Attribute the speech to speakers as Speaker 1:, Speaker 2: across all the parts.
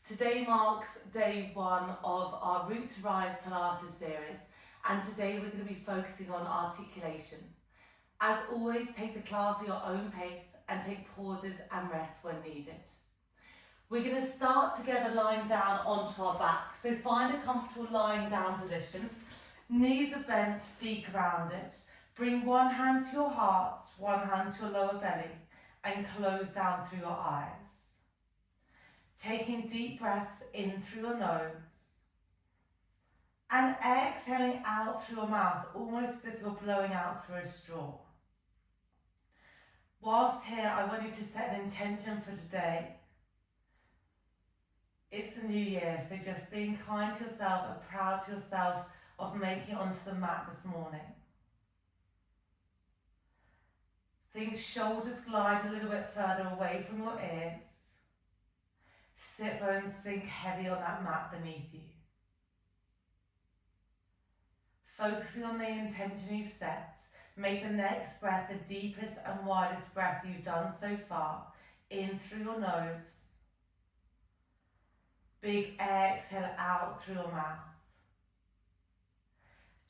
Speaker 1: Today marks day one of our Root to Rise Pilates series, and today we're going to be focusing on articulation. As always, take the class at your own pace and take pauses and rest when needed. We're going to start together lying down onto our back, so find a comfortable lying down position. Knees are bent, feet grounded. Bring one hand to your heart, one hand to your lower belly, and close down through your eyes. Taking deep breaths in through your nose and exhaling out through your mouth, almost as if you're blowing out through a straw. Whilst here, I want you to set an intention for today. It's the new year, so just being kind to yourself and proud to yourself of making it onto the mat this morning. Think shoulders glide a little bit further away from your ears. Sit bones sink heavy on that mat beneath you. Focusing on the intention you've set, make the next breath the deepest and widest breath you've done so far, in through your nose. Big exhale out through your mouth.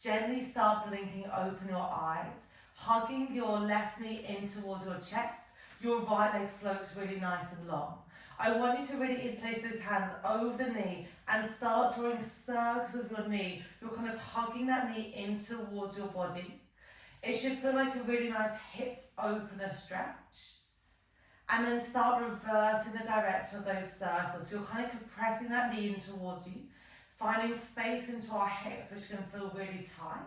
Speaker 1: Gently start blinking open your eyes, hugging your left knee in towards your chest. Your right leg floats really nice and long. I want you to really interlace those hands over the knee and start drawing circles with your knee. You're kind of hugging that knee in towards your body. It should feel like a really nice hip opener stretch. And then start reversing the direction of those circles. So you're kind of compressing that knee in towards you, finding space into our hips, which can feel really tight.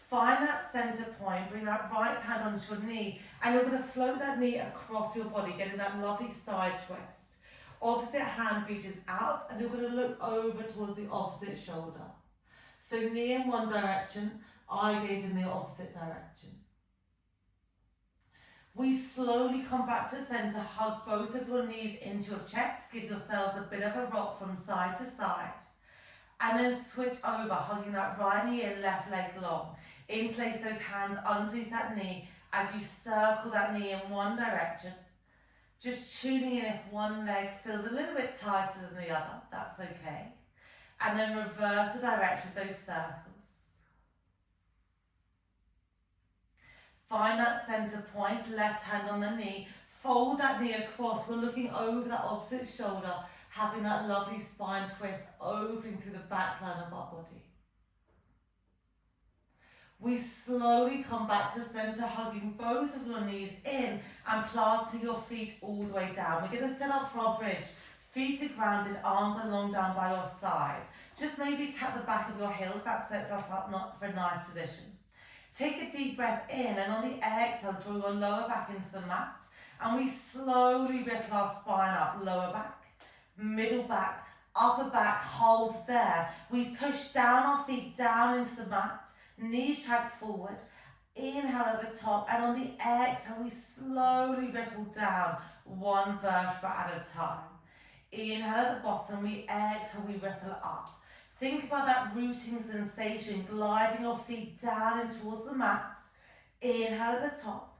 Speaker 1: Find that center point, bring that right hand onto your knee, and you're going to float that knee across your body, getting that lovely side twist. Opposite hand reaches out, and you're going to look over towards the opposite shoulder. So knee in one direction, eye gaze in the opposite direction. We slowly come back to center, hug both of your knees into your chest, give yourselves a bit of a rock from side to side. And then switch over, hugging that right knee in, left leg long. Interlace those hands underneath that knee as you circle that knee in one direction. Just tuning in if one leg feels a little bit tighter than the other, that's okay. And then reverse the direction of those circles. Find that center point, left hand on the knee. Fold that knee across. We're looking over that opposite shoulder, having that lovely spine twist opening through the back line of our body. We slowly come back to center, hugging both of your knees in and planting your feet all the way down. We're going to set up for our bridge. Feet are grounded, arms are long down by your side. Just maybe tap the back of your heels. That sets us up for a nice position. Take a deep breath in, and on the exhale, draw your lower back into the mat. And we slowly ripple our spine up, lower back, middle back, upper back, hold there. We push down our feet down into the mat. Knees track forward, inhale at the top, and on the exhale we slowly ripple down one vertebra at a time. Inhale at the bottom, we exhale, we ripple up. Think about that rooting sensation, gliding your feet down and towards the mat. Inhale at the top,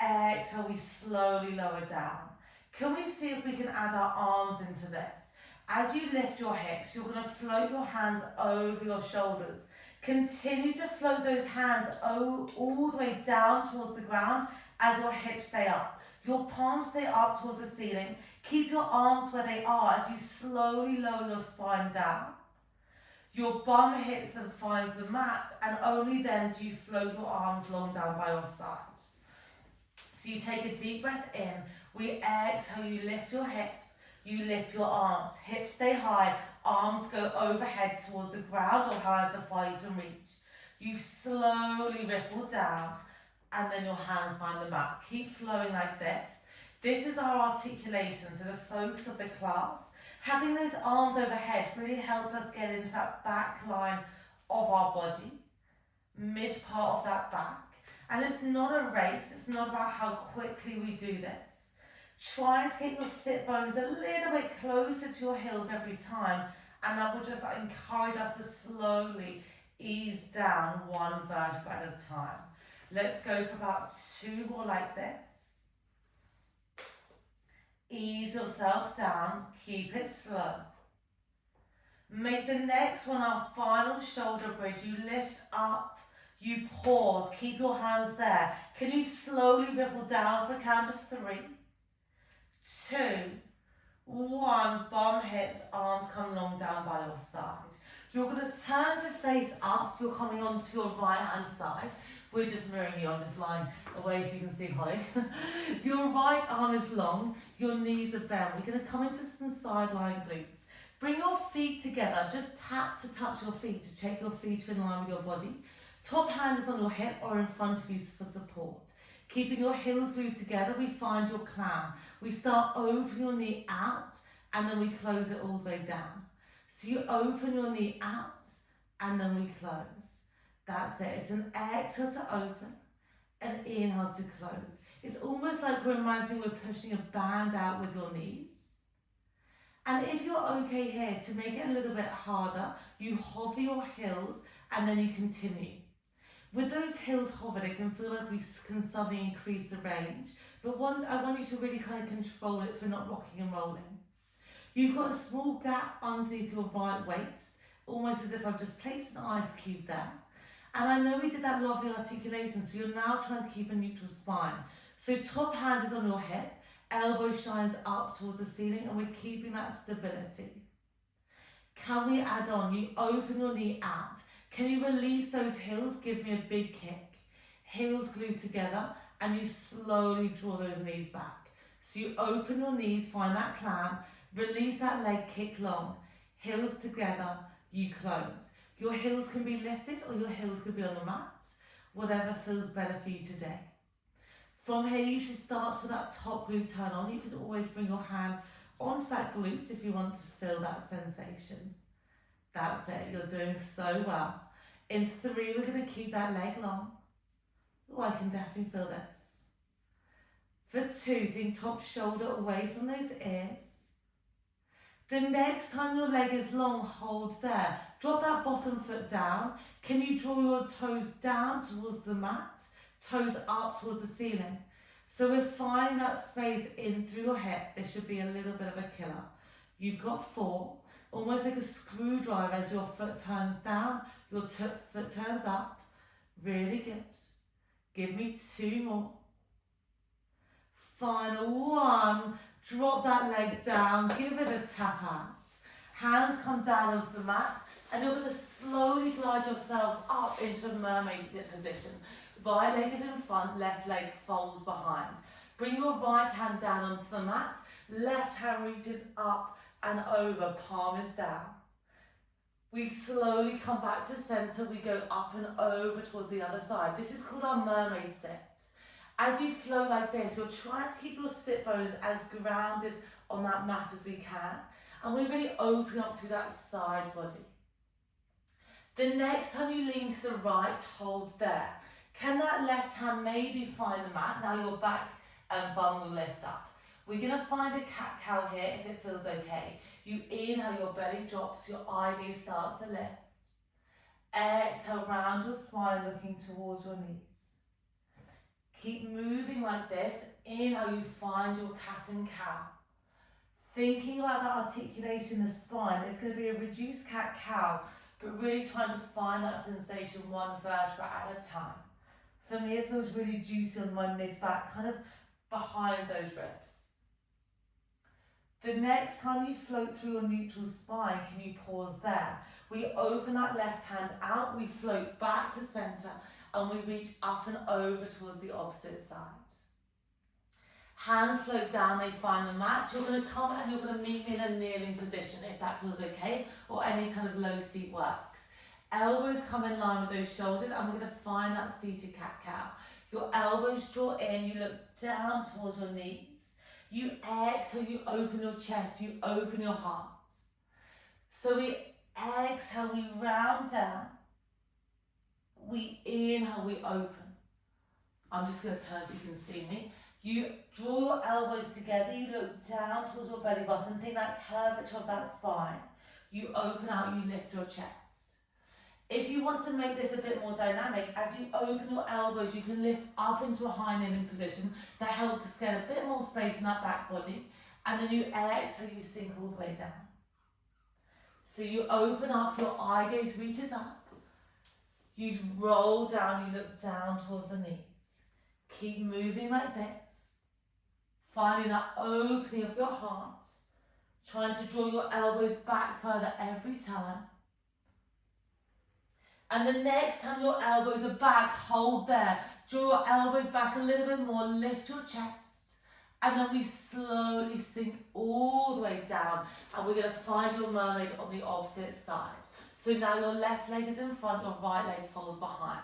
Speaker 1: exhale, we slowly lower down. Can we see if we can add our arms into this? As you lift your hips, you're going to float your hands over your shoulders. Continue to float those hands all the way down towards the ground as your hips stay up. Your palms stay up towards the ceiling. Keep your arms where they are as you slowly lower your spine down. Your bum hits and finds the mat, and only then do you float your arms long down by your side. So you take a deep breath in. We exhale, you lift your hips, you lift your arms. Hips stay high. Arms go overhead towards the ground or however far you can reach. You slowly ripple down and then your hands find the mat. Keep flowing like this. This is our articulation, so the focus of the class. Having those arms overhead really helps us get into that back line of our body, mid part of that back. And it's not a race, it's not about how quickly we do this. Try and get your sit bones a little bit closer to your heels every time, and that will just encourage us to slowly ease down one vertebra at a time. Let's go for about 2 more like this. Ease yourself down, keep it slow. Make the next one our final shoulder bridge. You lift up, you pause, keep your hands there. Can you slowly ripple down for a count of 3, 2, 1, bum hits, arms come long down by your side. You're going to turn to face up, so you're coming onto your right hand side. We're just mirroring you, I'm just lying away so you can see Holly. Your right arm is long, your knees are bent. We're going to come into some side lying glutes. Bring your feet together, just tap to touch your feet to check your feet are in line with your body. Top hand is on your hip or in front of you for support. Keeping your heels glued together, we find your clown. We start opening your knee out and then we close it all the way down. So you open your knee out and then we close. That's it. It's an exhale to open, an inhale to close. It's almost like we're imagining we're pushing a band out with your knees. And if you're okay here, to make it a little bit harder, you hover your heels and then you continue. With those heels hovered, it can feel like we can suddenly increase the range. But I want you to really kind of control it so we're not rocking and rolling. You've got a small gap underneath your right waist, almost as if I've just placed an ice cube there. And I know we did that lovely articulation, so you're now trying to keep a neutral spine. So top hand is on your hip, elbow shines up towards the ceiling, and we're keeping that stability. Can we add on? You open your knee out. Can you release those heels? Give me a big kick. Heels glued together, and you slowly draw those knees back. So you open your knees, find that clam, release that leg, kick long. Heels together, you close. Your heels can be lifted or your heels could be on the mat, whatever feels better for you today. From here, you should start for that top glute turn on. You can always bring your hand onto that glute if you want to feel that sensation. That's it, you're doing so well. In 3, we're going to keep that leg long. Oh, I can definitely feel this. For 2, think top shoulder away from those ears. The next time your leg is long, hold there. Drop that bottom foot down. Can you draw your toes down towards the mat? Toes up towards the ceiling. So we're finding that space in through your hip. This should be a little bit of a killer. You've got 4. Almost like a screwdriver as your foot turns down, your foot turns up. Really good. Give me 2 more. Final 1. Drop that leg down, give it a tap out. Hands come down onto the mat, and you're going to slowly glide yourselves up into a mermaid sit position. Right leg is in front, left leg folds behind. Bring your right hand down onto the mat, left hand reaches up and over, palm is down. We slowly come back to center, we go up and over towards the other side. This is called our mermaid sit. As you flow like this, you're trying to keep your sit bones as grounded on that mat as we can. And we're really opening up through that side body. The next time you lean to the right, hold there. Can that left hand maybe find the mat? Now your back and bum will lift up. We're going to find a cat-cow here if it feels okay. You inhale, your belly drops, your ivy starts to lift. Exhale, round your spine, looking towards your knees. Keep moving like this. Inhale, you find your cat and cow. Thinking about that articulation in the spine, it's going to be a reduced cat-cow, but really trying to find that sensation one vertebra at a time. For me, it feels really juicy on my mid-back, kind of behind those ribs. The next time you float through your neutral spine, can you pause there? We open that left hand out, we float back to center, and we reach up and over towards the opposite side. Hands float down, they find the mat. You're going to come and you're going to meet me in a kneeling position if that feels okay, or any kind of low seat works. Elbows come in line with those shoulders, and we're going to find that seated cat-cow. Your elbows draw in, you look down towards your knees. You exhale, you open your chest, you open your heart. So we exhale, we round down. We inhale, we open. I'm just going to turn so you can see me. You draw your elbows together, you look down towards your belly button, think that curvature of that spine. You open out, you lift your chest. If you want to make this a bit more dynamic, as you open your elbows, you can lift up into a high kneeling position. That helps get a bit more space in that back body. And then you exhale, you sink all the way down. So you open up, your eye gaze reaches up. You roll down, you look down towards the knees. Keep moving like this. Finding that opening of your heart. Trying to draw your elbows back further every time. And the next time your elbows are back, hold there. Draw your elbows back a little bit more, lift your chest. And then we slowly sink all the way down. And we're going to find your mermaid on the opposite side. So now your left leg is in front, your right leg falls behind.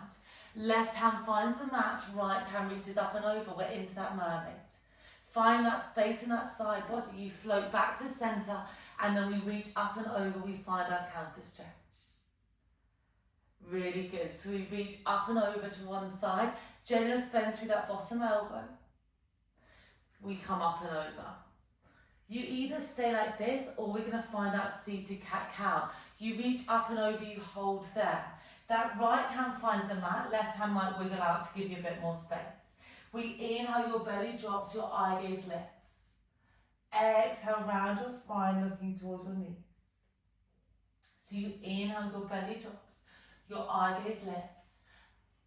Speaker 1: Left hand finds the mat, right hand reaches up and over. We're into that mermaid. Find that space in that side body. You float back to center, and then we reach up and over. We find our counter stretch. Really good. So we reach up and over to one side. Generous bend through that bottom elbow. We come up and over. You either stay like this, or we're going to find that seated cat-cow. You reach up and over, you hold there. That right hand finds the mat, left hand might wiggle out to give you a bit more space. We inhale, your belly drops, your eye gaze lifts. Exhale, round your spine, looking towards your knees. So you inhale, your belly drops, your eye gaze lifts.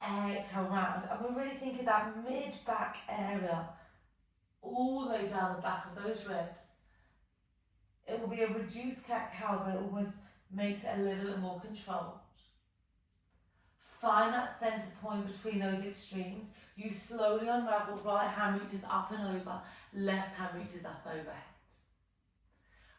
Speaker 1: Exhale, round. And we're really thinking that mid-back area, all the way down the back of those ribs. It will be a reduced cat-cow, but it almost makes it a little bit more controlled. Find that center point between those extremes. You slowly unravel, right hand reaches up and over, left hand reaches up overhead.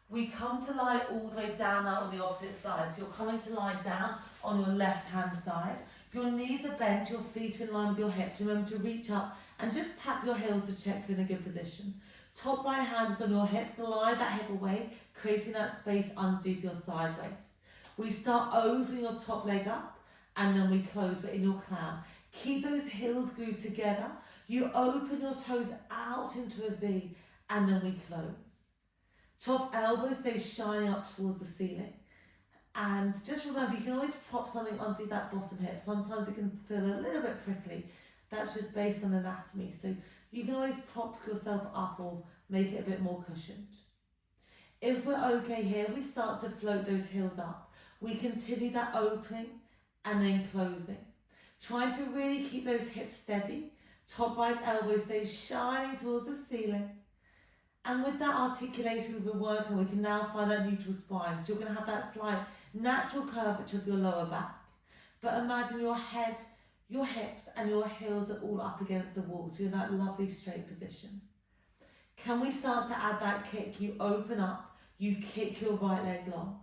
Speaker 1: We come to lie all the way down now on the opposite side. So you're coming to lie down on your left hand side. Your knees are bent, your feet are in line with your hips. Remember to reach up and just tap your heels to check you're in a good position. Top right hand is on your hip, glide that hip away, creating that space underneath your side waist. We start opening your top leg up, and then we close, but in your clown. Keep those heels glued together. You open your toes out into a V, and then we close. Top elbow stays shining up towards the ceiling. And just remember, you can always prop something underneath that bottom hip. Sometimes it can feel a little bit prickly. That's just based on anatomy. So you can always prop yourself up or make it a bit more cushioned. If we're okay here, we start to float those heels up. We continue that opening and then closing. Trying to really keep those hips steady. Top right elbow stays shining towards the ceiling. And with that articulation we've been working, we can now find that neutral spine. So you're going to have that slight natural curvature of your lower back. But imagine your head, your hips and your heels are all up against the wall. So you're in that lovely straight position. Can we start to add that kick? You open up, you kick your right leg long.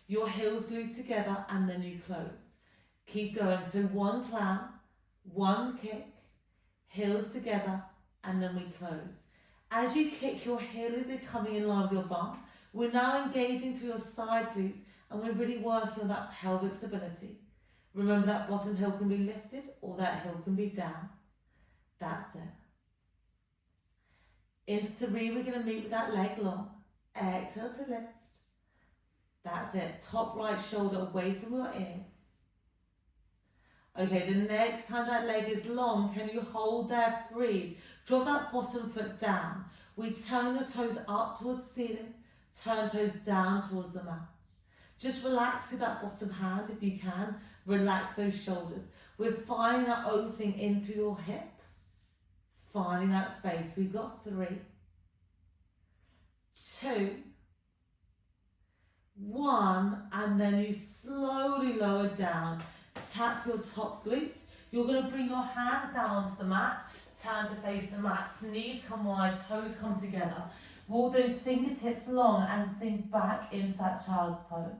Speaker 1: Your heels glued together and then you close. Keep going. So one clown, one kick, heels together and then we close. As you kick, your heel is coming in line with your bum. We're now engaging through your side glutes and we're really working on that pelvic stability. Remember that bottom heel can be lifted or that heel can be down. That's it. In 3, we're going to meet with that leg long. Exhale to lift. That's it. Top right shoulder away from your ears. Okay, the next time that leg is long, can you hold there, freeze? Drop that bottom foot down. We turn your toes up towards the ceiling, turn toes down towards the mat. Just relax through that bottom hand if you can. Relax those shoulders. We're finding that opening in through your hip. Finding that space. We've got 3, 2, 1, and then you slowly lower down. Tap your top glute. You're going to bring your hands down onto the mat. Turn to face the mat. Knees come wide, toes come together. Walk those fingertips long and sink back into that child's pose.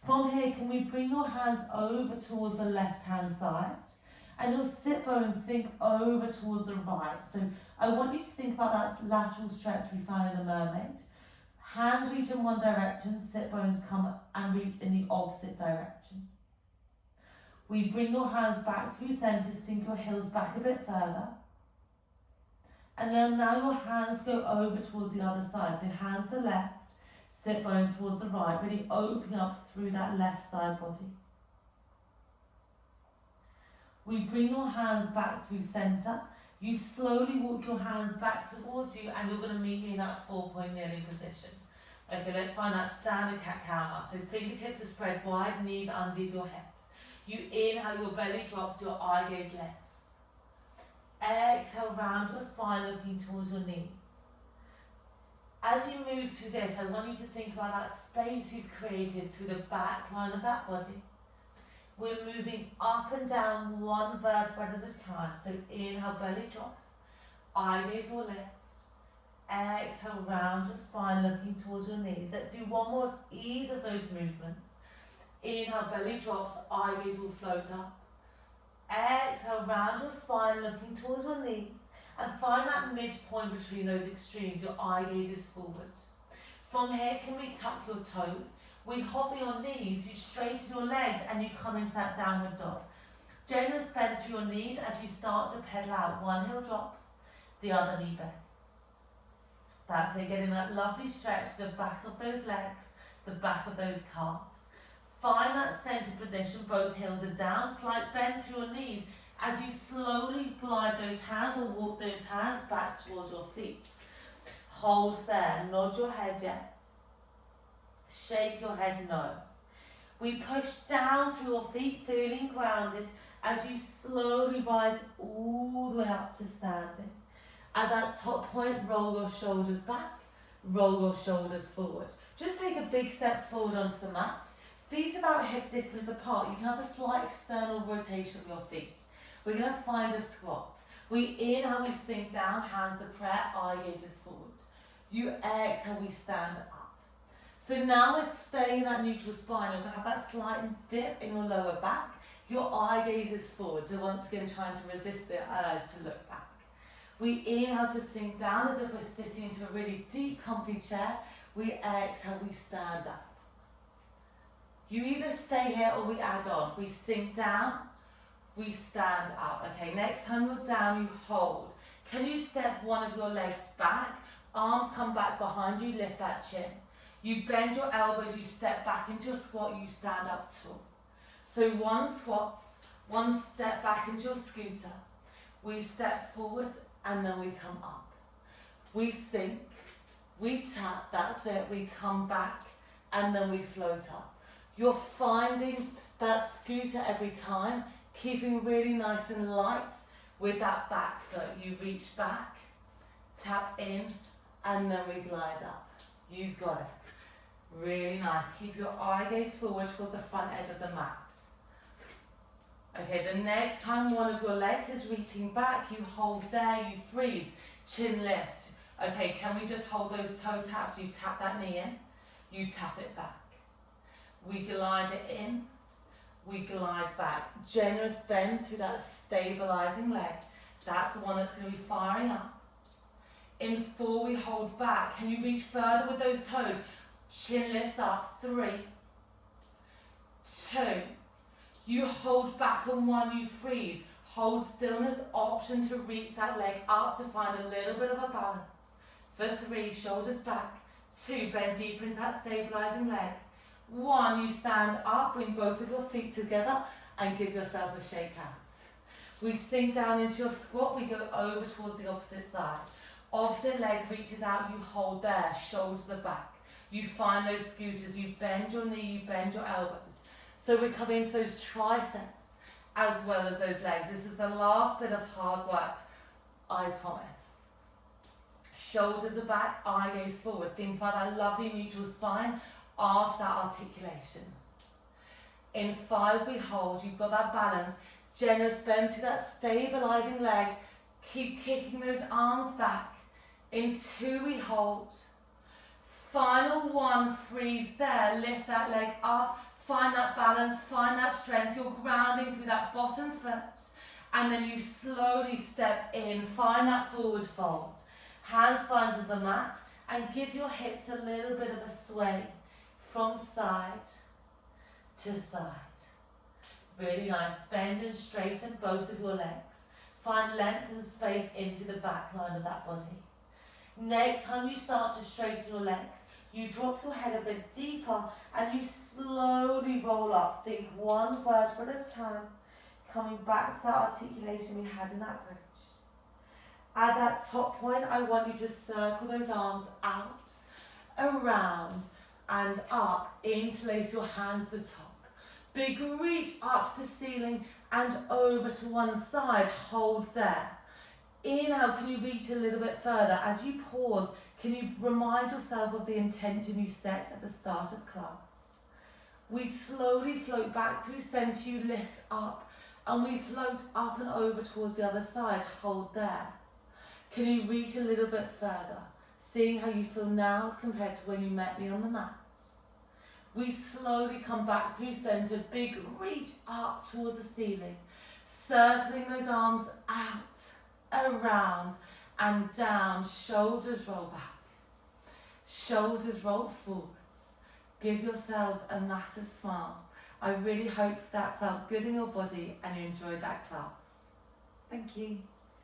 Speaker 1: From here, can we bring your hands over towards the left-hand side? And your sit bones sink over towards the right. So I want you to think about that lateral stretch we found in the mermaid. Hands reach in one direction, sit bones come and reach in the opposite direction. We bring your hands back through center, sink your heels back a bit further. And then now your hands go over towards the other side. So hands to left, sit bones towards the right, really opening up through that left side body. We bring your hands back through center, You slowly walk your hands back towards you and you're going to meet me in that 4-point kneeling position. Okay, let's find that standard cat-cow now. So fingertips are spread wide, knees underneath your hips. You inhale, your belly drops, your eye gaze lifts. Exhale, round your spine, looking towards your knees. As you move through this, I want you to think about that space you've created through the back line of that body. We're moving up and down one vertebra at a time. So inhale, belly drops, eye gaze will lift. Exhale, round your spine, looking towards your knees. Let's do one more of either of those movements. Inhale, belly drops, eye gaze will float up. Exhale, round your spine, looking towards your knees. And find that midpoint between those extremes. Your eye gaze is forward. From here, can we tuck your toes? We hover your knees, you straighten your legs, and you come into that downward dog. Generous bend through your knees as you start to pedal out. One heel drops, the other knee bends. That's it, getting that lovely stretch to the back of those legs, the back of those calves. Find that center position, both heels are down, slight bend through your knees as you slowly glide those hands or walk those hands back towards your feet. Hold there, nod your head yes. Shake your head no. We push down through your feet, feeling grounded as you slowly rise all the way up to standing. At that top point, roll your shoulders back, roll your shoulders forward. Just take a big step forward onto the mat. Feet about hip distance apart. You can have a slight external rotation of your feet. We're going to find a squat. We inhale, we sink down, hands to prayer, eye gazes forward. You exhale, we stand up. So now we're staying in that neutral spine. You're going to have that slight dip in your lower back. Your eye gaze is forward. So once again, trying to resist the urge to look back. We inhale to sink down as if we're sitting into a really deep, comfy chair. We exhale, we stand up. You either stay here or we add on. We sink down, we stand up. Okay, next time you're down, you hold. Can you step one of your legs back? Arms come back behind you, lift that chin. You bend your elbows, you step back into your squat, you stand up tall. So one squat, one step back into your scooter. We step forward and then we come up. We sink, we tap, that's it, we come back and then we float up. You're finding that scooter every time, keeping really nice and light with that back foot. You reach back, tap in, and then we glide up. You've got it. Really nice. Keep your eye gaze forward towards the front edge of the mat. Okay, the next time one of your legs is reaching back, you hold there, you freeze, chin lifts. Okay, can we just hold those toe taps? You tap that knee in, you tap it back. We glide it in, we glide back. Generous bend through that stabilizing leg. That's the one that's going to be firing up. In 4, we hold back. Can you reach further with those toes? Chin lifts up. 3, 2. You hold back on 1, you freeze. Hold stillness, option to reach that leg up to find a little bit of a balance. For 3, shoulders back. 2, bend deeper into that stabilizing leg. 1, you stand up, bring both of your feet together and give yourself a shake out. We sink down into your squat, we go over towards the opposite side. Opposite leg reaches out, you hold there, shoulders are back. You find those scooters, you bend your knee, you bend your elbows. So we're coming into those triceps as well as those legs. This is the last bit of hard work, I promise. Shoulders are back, eye gaze forward. Think about that lovely neutral spine after that articulation. In 5, we hold. You've got that balance. Generous bend to that stabilizing leg. Keep kicking those arms back. In 2, we hold. Final 1, freeze there. Lift that leg up. Find that balance. Find that strength. You're grounding through that bottom foot. And then you slowly step in. Find that forward fold. Hands find to the mat. And give your hips a little bit of a sway from side to side. Really nice. Bend and straighten both of your legs. Find length and space into the back line of that body. Next time you start to straighten your legs, you drop your head a bit deeper and you slowly roll up. Think 1 vertebra at a time, coming back to that articulation we had in that bridge. At that top point, I want you to circle those arms out, around, and up. Interlace your hands to the top. Big reach up the ceiling and over to one side. Hold there. Inhale, can you reach a little bit further? As you pause, can you remind yourself of the intention you set at the start of class? We slowly float back through center, you lift up, and we float up and over towards the other side. Hold there. Can you reach a little bit further? Seeing how you feel now compared to when you met me on the mat. We slowly come back through center, big reach up towards the ceiling, circling those arms out, around and down. Shoulders roll back, shoulders roll forwards. Give yourselves a massive smile. I really hope that felt good in your body and you enjoyed that class.
Speaker 2: Thank you.